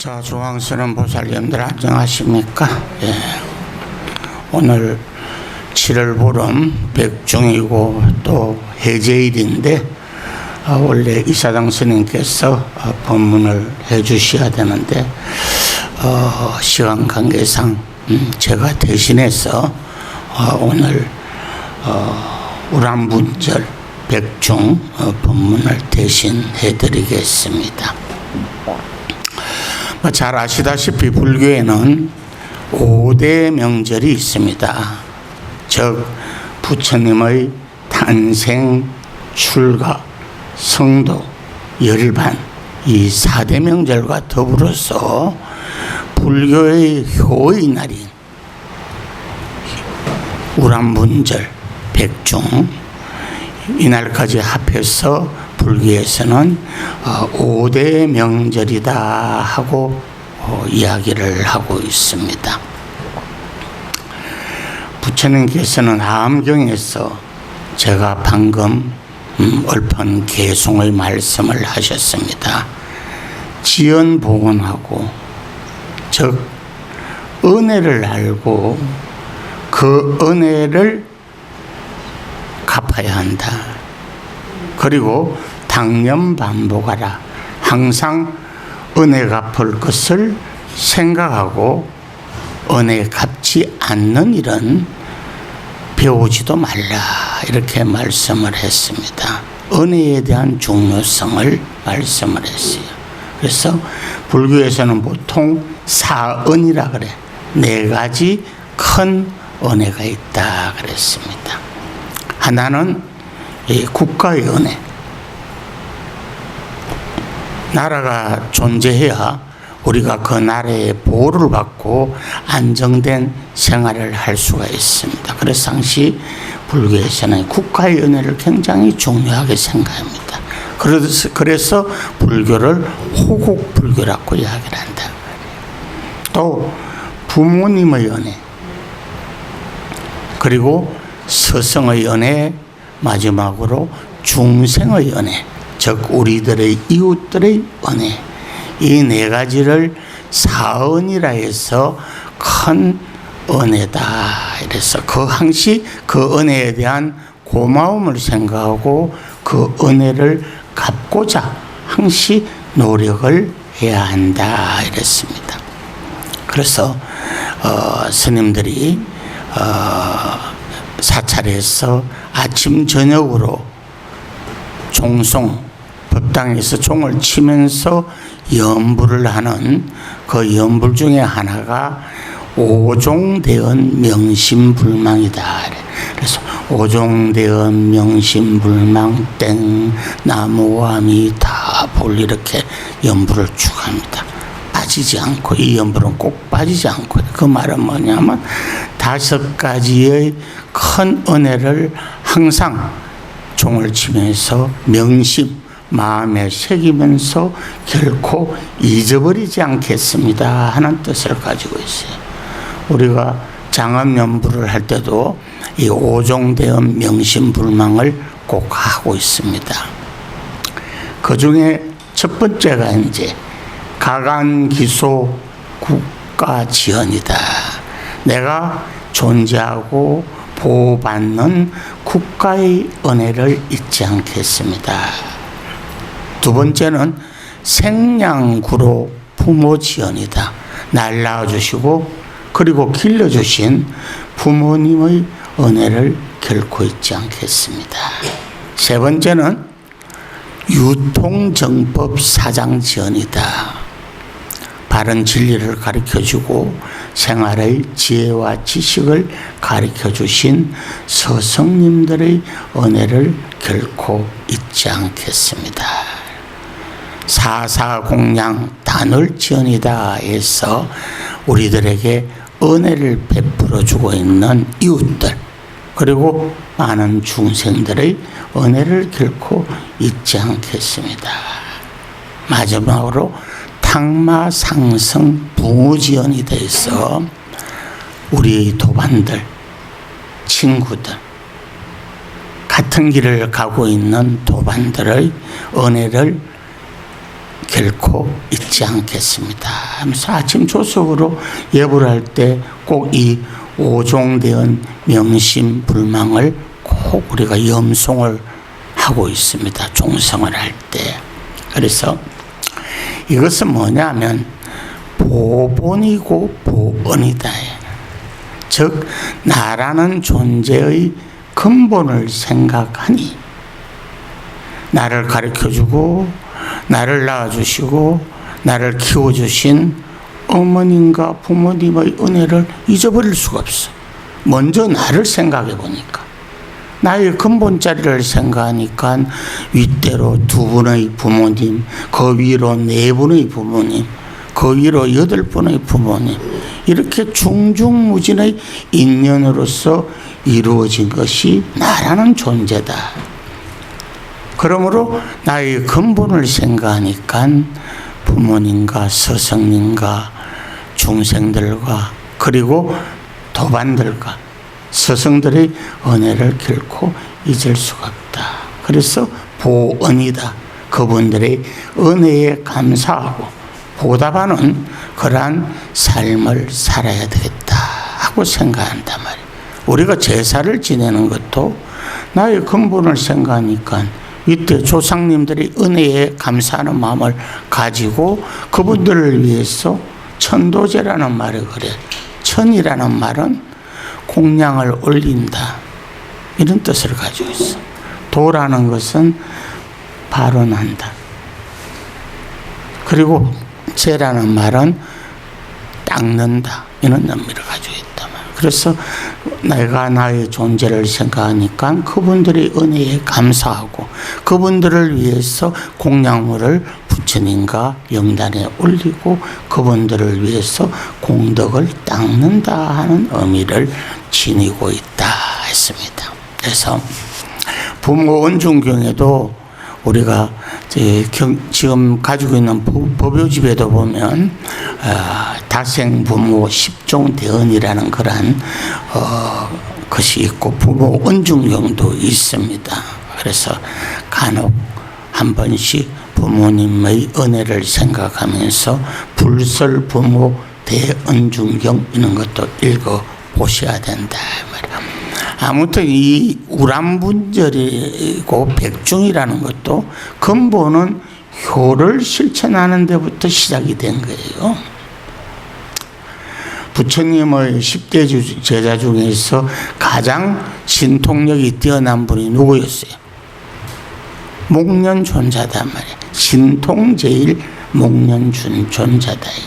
자, 조항스러운 보살님들 안녕하십니까? 예. 오늘 7월 보름 백중이고 또 해제일인데 원래 이사장 스님께서 법문을 해 주셔야 되는데 시간 관계상 제가 대신해서 오늘 우람분절 백중 법문을 대신해 드리겠습니다. 잘 아시다시피 불교에는 5대 명절이 있습니다. 즉 부처님의 탄생, 출가, 성도, 열반 이 4대 명절과 더불어서 불교의 효의 날인 우람분절, 백중 이날까지 합해서 불교에서는 5대 명절이다 하고 이야기를 하고 있습니다. 부처님께서는 암경에서 제가 방금 얼픈 개송의 말씀을 하셨습니다. 지연복원하고 즉 은혜를 알고 그 은혜를 갚아야 한다. 그리고 당년 반복하라. 항상 은혜 갚을 것을 생각하고 은혜 갚지 않는 일은 배우지도 말라. 이렇게 말씀을 했습니다. 은혜에 대한 중요성을 말씀을 했어요. 그래서 불교에서는 보통 사은이라 그래. 4가지 큰 은혜가 있다 그랬습니다. 하나는 국가의 은혜. 나라가 존재해야 우리가 그 나라의 보호를 받고 안정된 생활을 할 수가 있습니다. 그래서 당시 불교에서는 국가의 은혜를 굉장히 중요하게 생각합니다. 그래서 불교를 호국불교라고 이야기를 한다. 또 부모님의 은혜, 그리고 스승의 은혜, 마지막으로 중생의 은혜, 즉 우리들의 이웃들의 은혜, 이 4가지를 사은이라 해서 큰 은혜다. 이래서 그 항시 그 은혜에 대한 고마움을 생각하고 그 은혜를 갚고자 항시 노력을 해야 한다. 이랬습니다. 그래서 스님들이 사찰에서 아침 저녁으로 종송, 법당에서 종을 치면서 연불을 하는 그 연불 중에 하나가 오종대언 명심불망이다. 그래서 오종대언 명심불망 땡 나무와미 다볼 이렇게 연불을 쭉 합니다. 빠지지 않고, 이 연불은 꼭 빠지지 않고, 그 말은 뭐냐면 5가지의 큰 은혜를 항상 종을 치면서 명심, 마음에 새기면서 결코 잊어버리지 않겠습니다 하는 뜻을 가지고 있어요. 우리가 장엄연불을 할 때도 이 오종대언 명심불망을 꼭 하고 있습니다. 그 중에 첫 번째가 이제 가간기소 국가지연이다. 내가 존재하고 보호받는 국가의 은혜를 잊지 않겠습니다. 두 번째는 생양구로 부모지연이다. 날 낳아주시고 그리고 길러주신 부모님의 은혜를 결코 잊지 않겠습니다. 세 번째는 유통정법 사장지연이다. 바른 진리를 가르쳐주고 생활의 지혜와 지식을 가르쳐주신 스승님들의 은혜를 결코 잊지 않겠습니다. 사사공양 단월지연이다 해서 우리들에게 은혜를 베풀어주고 있는 이웃들, 그리고 많은 중생들의 은혜를 결코 잊지 않겠습니다. 마지막으로 탕마상승 붕우지연이 돼서 우리 도반들, 친구들, 같은 길을 가고 있는 도반들의 은혜를 결코 잊지 않겠습니다 하면서 아침 조석으로 예불 할 때 꼭 이 오종대언 명심불망을 꼭 우리가 염송을 하고 있습니다. 종성을 할 때. 그래서 이것은 뭐냐면 보본이고 보언이다. 즉 나라는 존재의 근본을 생각하니 나를 가르쳐주고 나를 낳아주시고 나를 키워주신 어머님과 부모님의 은혜를 잊어버릴 수가 없어. 먼저 나를 생각해 보니까 나의 근본 자리를 생각하니까 윗대로 2분의 부모님, 그 위로 4분의 부모님, 그 위로 8분의 부모님, 이렇게 중중무진의 인연으로서 이루어진 것이 나라는 존재다. 그러므로 나의 근본을 생각하니까 부모님과 스승님과 중생들과 그리고 도반들과 스승들의 은혜를 결코 잊을 수가 없다. 그래서 보은이다. 그분들의 은혜에 감사하고 보답하는 그러한 삶을 살아야 되겠다 하고 생각한단 말이에요. 우리가 제사를 지내는 것도 나의 근본을 생각하니까 이때 조상님들의 은혜에 감사하는 마음을 가지고 그분들을 위해서 천도제라는 말을 그래. 천이라는 말은 공양을 올린다. 이런 뜻을 가지고 있어. 도라는 것은 발언한다. 그리고 제라는 말은 닦는다. 이런 의미를 가지고 있다. 그래서 내가 나의 존재를 생각하니까 그분들의 은혜에 감사하고 그분들을 위해서 공양물을 부처님과 영단에 올리고 그분들을 위해서 공덕을 닦는다 하는 의미를 지니고 있다 했습니다. 그래서 부모 은중경에도 우리가 지금 가지고 있는 법요집에도 보면 다생 부모 10종 대언이라는 그러한 것이 있고 부모 은중경도 있습니다. 그래서 간혹 한 번씩 부모님의 은혜를 생각하면서 불설 부모 대은중경 이런 것도 읽어 보셔야 된다 말이야. 아무튼 이 우람분절이고 백중이라는 것도 근본은 효를 실천하는 데부터 시작이 된 거예요. 부처님의 10대 제자 중에서 가장 신통력이 뛰어난 분이 누구였어요? 목련존자단 말이에요. 신통제일 목련존자다 이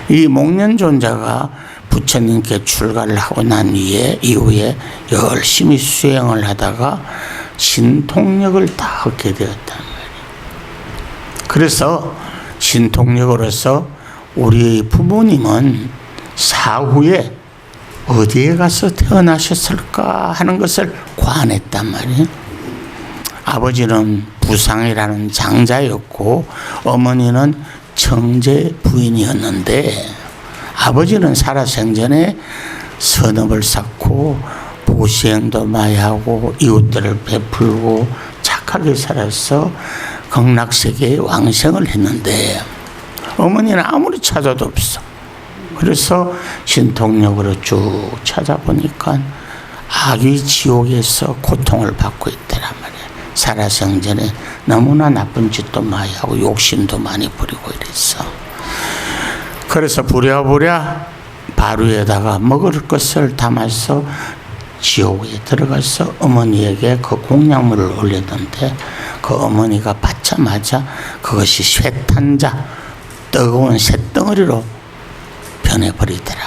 말이에요. 이 목련존자가 부처님께 출가를 하고 난 이후에 열심히 수행을 하다가 신통력을 다 얻게 되었단 말이에요. 그래서 신통력으로서 우리 부모님은 사후에 어디에 가서 태어나셨을까 하는 것을 관했단 말이에요. 아버지는 부상이라는 장자였고 어머니는 청제 부인이었는데 아버지는 살아생전에 선업을 쌓고 보시행도 많이 하고 이웃들을 베풀고 착하게 살아서 극락세계에 왕생을 했는데 어머니는 아무리 찾아도 없어. 그래서 신통력으로 쭉 찾아보니까 악의 지옥에서 고통을 받고 있더란 말이야. 살아생전에 너무나 나쁜 짓도 많이 하고 욕심도 많이 부리고 이랬어. 그래서 부랴부랴 바루에다가 먹을 것을 담아서 지옥에 들어가서 어머니에게 그 공양물을 올렸는데 그 어머니가 받자마자 그것이 쇠탄자 뜨거운 쇳덩어리로 변해버리더라.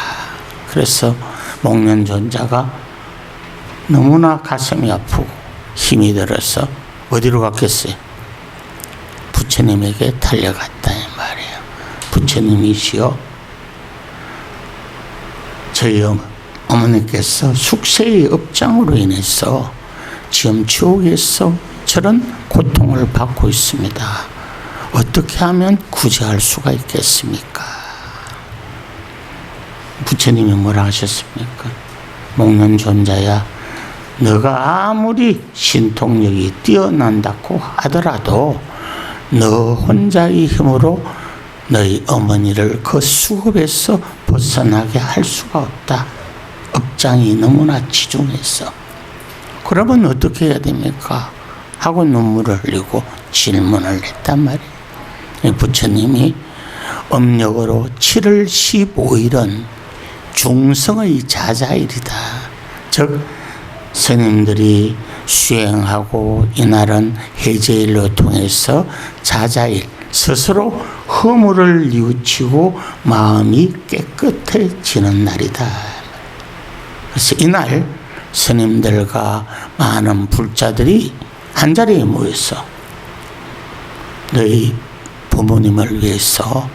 그래서 목련존자가 너무나 가슴이 아프고 힘이 들어서 어디로 갔겠어요? 부처님에게 달려갔다 이 말이에요. 부처님이시여, 저희 어머니께서 숙세의 업장으로 인해서 지금 지옥에서 저런 고통을 받고 있습니다. 어떻게 하면 구제할 수가 있겠습니까? 부처님이 뭐라 하셨습니까? 목련존자야, 너가 아무리 신통력이 뛰어난다고 하더라도 너 혼자의 힘으로 너희 어머니를 그 수급에서 벗어나게 할 수가 없다. 업장이 너무나 지중해서. 그러면 어떻게 해야 됩니까? 하고 눈물을 흘리고 질문을 했단 말이에요. 부처님이 음력으로 7월 15일은 중성의 자자일이다. 즉 스님들이 수행하고 이날은 해제일로 통해서 자자일, 스스로 허물을 뉘우치고 마음이 깨끗해지는 날이다. 그래서 이날 스님들과 많은 불자들이 한자리에 모여서 너희 부모님을 위해서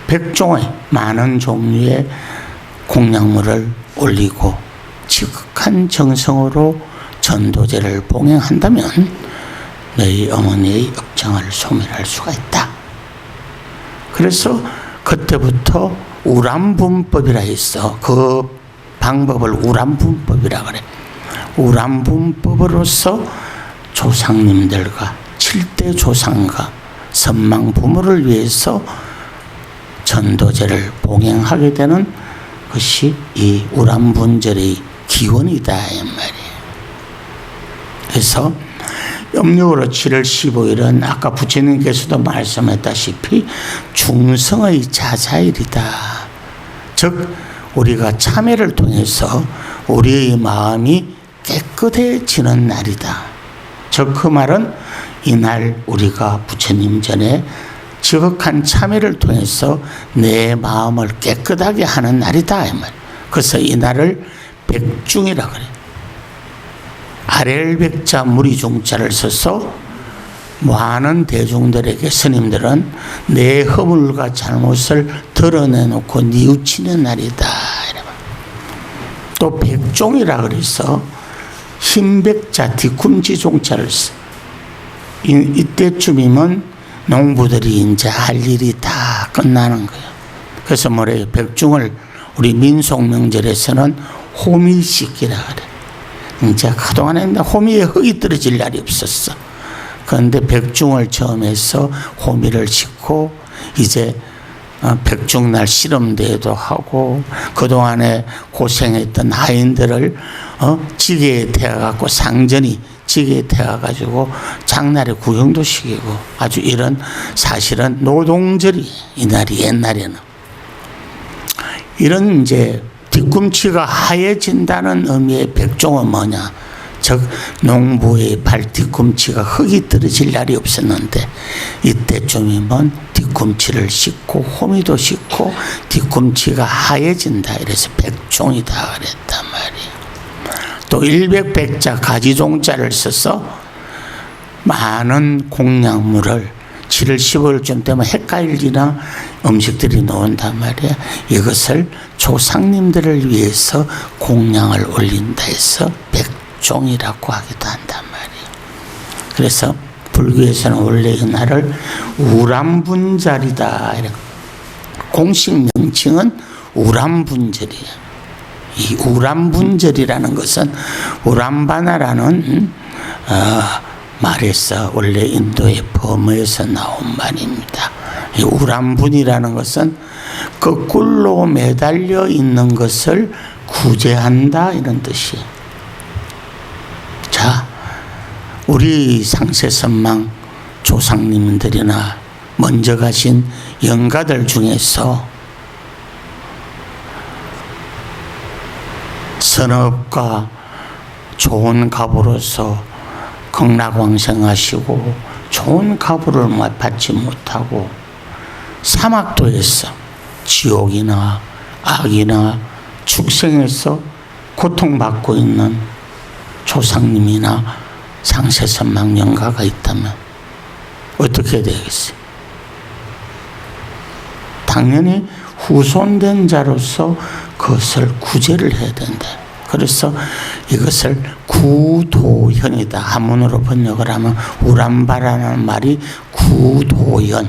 백종의 많은 종류의 공양물을 올리고 지극한 정성으로 전도제를 봉행한다면 너희 어머니의 업장을 소멸할 수가 있다. 그래서 그때부터 우람분법이라 했어. 그 방법을 우람분법이라 그래. 우람분법으로서 조상님들과 7대 조상과 선망 부모를 위해서 전도제를 봉행하게 되는 것이 이 우람분절의 기원이다 이 말이에요. 그래서 음력으로 7월 15일은 아까 부처님께서도 말씀했다시피 중성의 자자일이다. 즉 우리가 참회를 통해서 우리의 마음이 깨끗해지는 날이다. 즉 그 말은 이날 우리가 부처님 전에 지극한 참회를 통해서 내 마음을 깨끗하게 하는 날이다 이 말. 그래서 이 날을 백중이라 그래. 아렐백자 무리중자를 써서 많은 대중들에게 스님들은 내 허물과 잘못을 드러내놓고 뉘우치는 날이다. 또 백종이라 그래서 흰백자 뒤꿈치종자를 써. 이때쯤이면 농부들이 이제 할 일이 다 끝나는 거예요. 그래서 뭐래요? 백중을 우리 민속명절에서는 호미 씻기라 그래. 이제 그동안에 호미에 흙이 떨어질 날이 없었어. 그런데 백중을 처음 해서 호미를 싣고 이제 백중날 씨름대회도 하고 그동안에 고생했던 하인들을 지게에 태워갖고 상전이 지게에 태워가지고 장날에 구경도 시키고 아주 이런 사실은 노동절이 이날이 옛날에는 이런 이제 뒤꿈치가 하얘진다는 의미의 백종은 뭐냐? 즉 농부의 발 뒤꿈치가 흙이 떨어질 날이 없었는데 이때쯤이면 뒤꿈치를 씻고 호미도 씻고 뒤꿈치가 하얘진다 이래서 백종이다 그랬단 말이에요. 또 일백백자 가지종자를 써서 많은 공양물을 7월 15일쯤 되면 헷갈리나 음식들이 나온단 말이야. 이것을 조상님들을 위해서 공양을 올린다 해서 백종이라고 하기도 한단 말이에요. 그래서 불교에서는 원래 이 날을 우람분절이다. 공식 명칭은 우람분절이에요. 이 우람분절이라는 것은 우람바나라는 말에서 원래 인도의 범어에서 나온 말입니다. 이 우람분이라는 것은 거꾸로 매달려 있는 것을 구제한다 이런 뜻이에요. 자, 우리 상세선망 조상님들이나 먼저 가신 영가들 중에서 선업과 좋은 갑으로서 극락왕생하시고 좋은 갑을 받지 못하고 사막도에서 지옥이나 악이나 축생에서 고통받고 있는 조상님이나 상세선망 영가가 있다면 어떻게 되겠어요? 당연히 후손된 자로서 그것을 구제를 해야 된다. 그래서 이것을 구도현이다. 한문으로 번역을 하면 우람바라는 말이 구도현.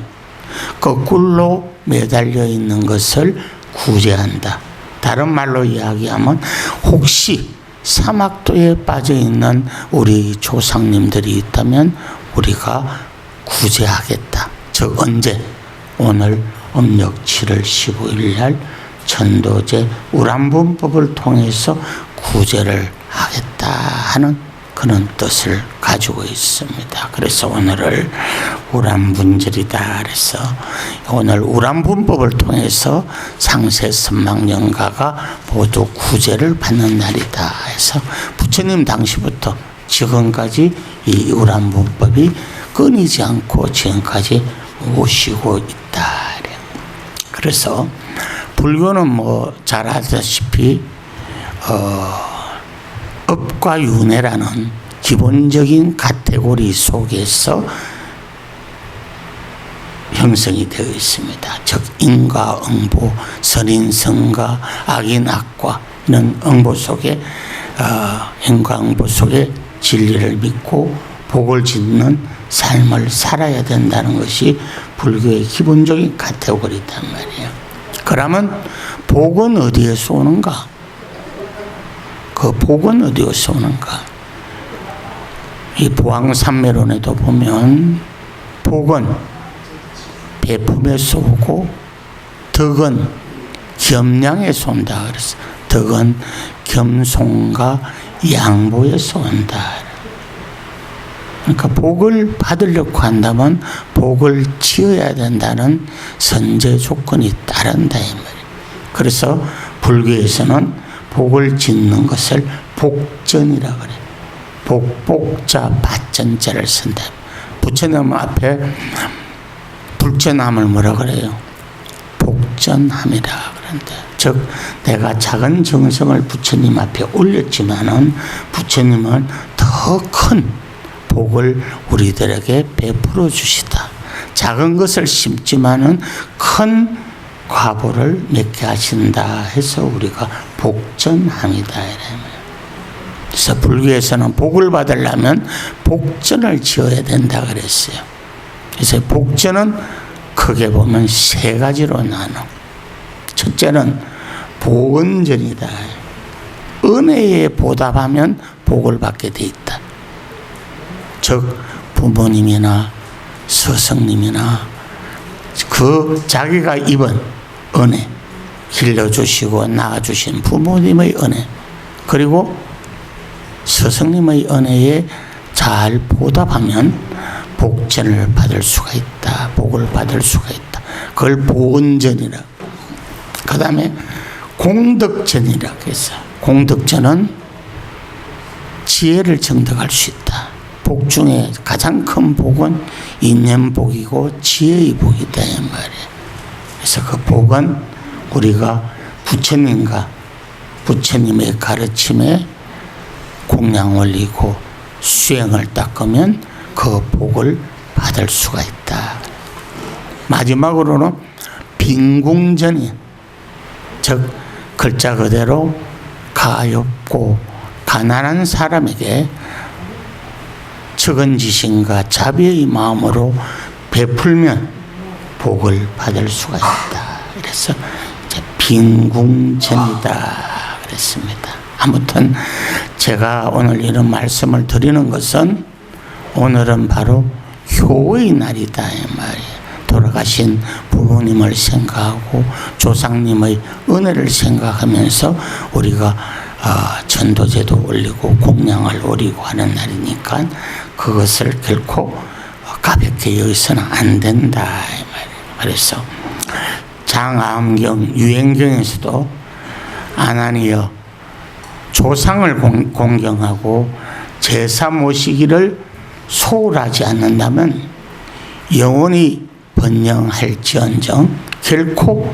거꾸로 매달려 있는 것을 구제한다. 다른 말로 이야기하면 혹시 사막도에 빠져 있는 우리 조상님들이 있다면 우리가 구제하겠다. 즉 언제? 오늘 음력 7월 15일 날 천도제 우람분법을 통해서 구제를 하겠다 하는 그런 뜻을 가지고 있습니다. 그래서 오늘을 우람분절이다. 그래서 오늘 우람분법을 통해서 상세 선망연가가 모두 구제를 받는 날이다 해서 부처님 당시부터 지금까지 이 우람분법이 끊이지 않고 지금까지 오시고 있다. 그래서 불교는 뭐 잘 아시다시피 업과 윤회라는 기본적인 카테고리 속에서 형성이 되어 있습니다. 즉 인과 응보, 선인 선과, 악인 악과 이런 응보 속에 인과 응보 속에 진리를 믿고 복을 짓는 삶을 살아야 된다는 것이 불교의 기본적인 카테고리단 말이에요. 그러면 복은 어디에서 오는가? 그 복은 어디에서 오는가? 이 보왕산매론에도 보면 복은 배품에서 오고 덕은 겸양에서 온다. 그래서 덕은 겸손과 양보에서 온다. 그러니까 복을 받으려고 한다면 복을 지어야 된다는 선제 조건이 따른다 이 말이에요. 그래서 불교에서는 복을 짓는 것을 복전이라 그래. 복자 받전자를 쓴다. 부처님 앞에 불전함을 뭐라 그래요? 복전함이라 그런다. 즉 내가 작은 정성을 부처님 앞에 올렸지만은 부처님은 더 큰 복을 우리들에게 베풀어 주시다. 작은 것을 심지만은 큰 과보를 맺게 하신다 해서 우리가 복전함이다. 그래서 불교에서는 복을 받으려면 복전을 지어야 된다 그랬어요. 그래서 복전은 크게 보면 세 가지로 나눠. 첫째는 보은전이다. 은혜에 보답하면 복을 받게 돼 있다. 즉 부모님이나 스승님이나 그 자기가 입은 은혜, 길러주시고 낳아주신 부모님의 은혜, 그리고 스승님의 은혜에 잘 보답하면 복전을 받을 수가 있다. 복을 받을 수가 있다. 그걸 보은전이라. 그 다음에 공덕전이라고 해서 공덕전은 지혜를 정득할 수 있다. 복 중에 가장 큰 복은 인연복이고 지혜의 복이다 이 말이에요. 그래서 그 복은 우리가 부처님과 부처님의 가르침에 공양 올리고 수행을 닦으면 그 복을 받을 수가 있다. 마지막으로는 빈궁전이, 즉 글자 그대로 가엾고 가난한 사람에게 측은지심과 자비의 마음으로 베풀면 복을 받을 수가 있다. 그래서 이제 빈궁전이다 그랬습니다. 아무튼 제가 오늘 이런 말씀을 드리는 것은 오늘은 바로 효의 날이다 이 말이에요. 돌아가신 부모님을 생각하고 조상님의 은혜를 생각하면서 우리가 전도제도 올리고 공양을 올리고 하는 날이니까 그것을 결코 가볍게 여기서는 안 된다 이 말이에요. 그래서 장암경 유행경에서도 아나니여 조상을 공경하고 제사 모시기를 소홀하지 않는다면 영원히 번영할지언정 결코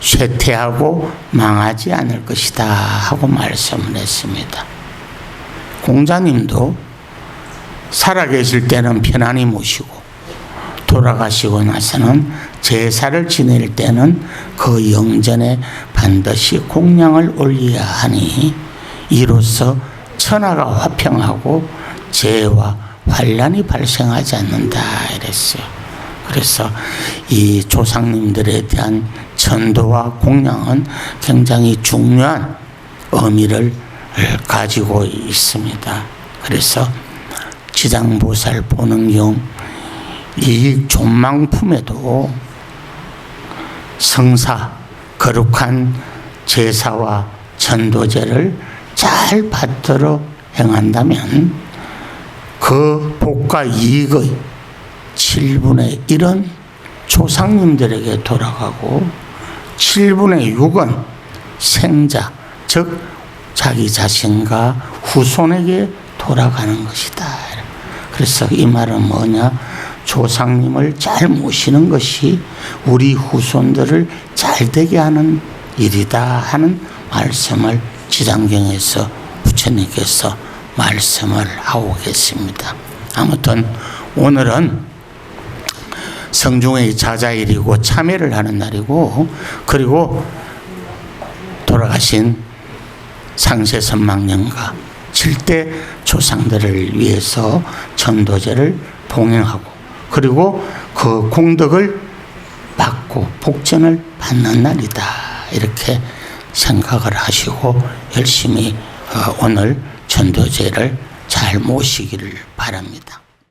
쇠퇴하고 망하지 않을 것이다 하고 말씀을 했습니다. 공자님도 살아계실 때는 편안히 모시고 돌아가시고 나서는 제사를 지낼 때는 그 영전에 반드시 공양을 올려야 하니 이로써 천하가 화평하고 재해와 환란이 발생하지 않는다 이랬어요. 그래서 이 조상님들에 대한 전도와 공양은 굉장히 중요한 의미를 가지고 있습니다. 그래서 지장보살 보능경 이 존망품에도 성사, 거룩한 제사와 전도제를 잘 받들어 행한다면 그 복과 이익의 7분의 1은 조상님들에게 돌아가고 7분의 6은 생자, 즉 자기 자신과 후손에게 돌아가는 것이다. 그래서 이 말은 뭐냐? 조상님을 잘 모시는 것이 우리 후손들을 잘 되게 하는 일이다 하는 말씀을 지장경에서 부처님께서 말씀을 하고 계십니다. 아무튼 오늘은 성중의 자자일이고 참회를 하는 날이고, 그리고 돌아가신 상세선망령과 7대 조상들을 위해서 전도제를 봉행하고, 그리고 그 공덕을 받고 복전을 받는 날이다, 이렇게 생각을 하시고 열심히 오늘 전도제를 잘 모시기를 바랍니다.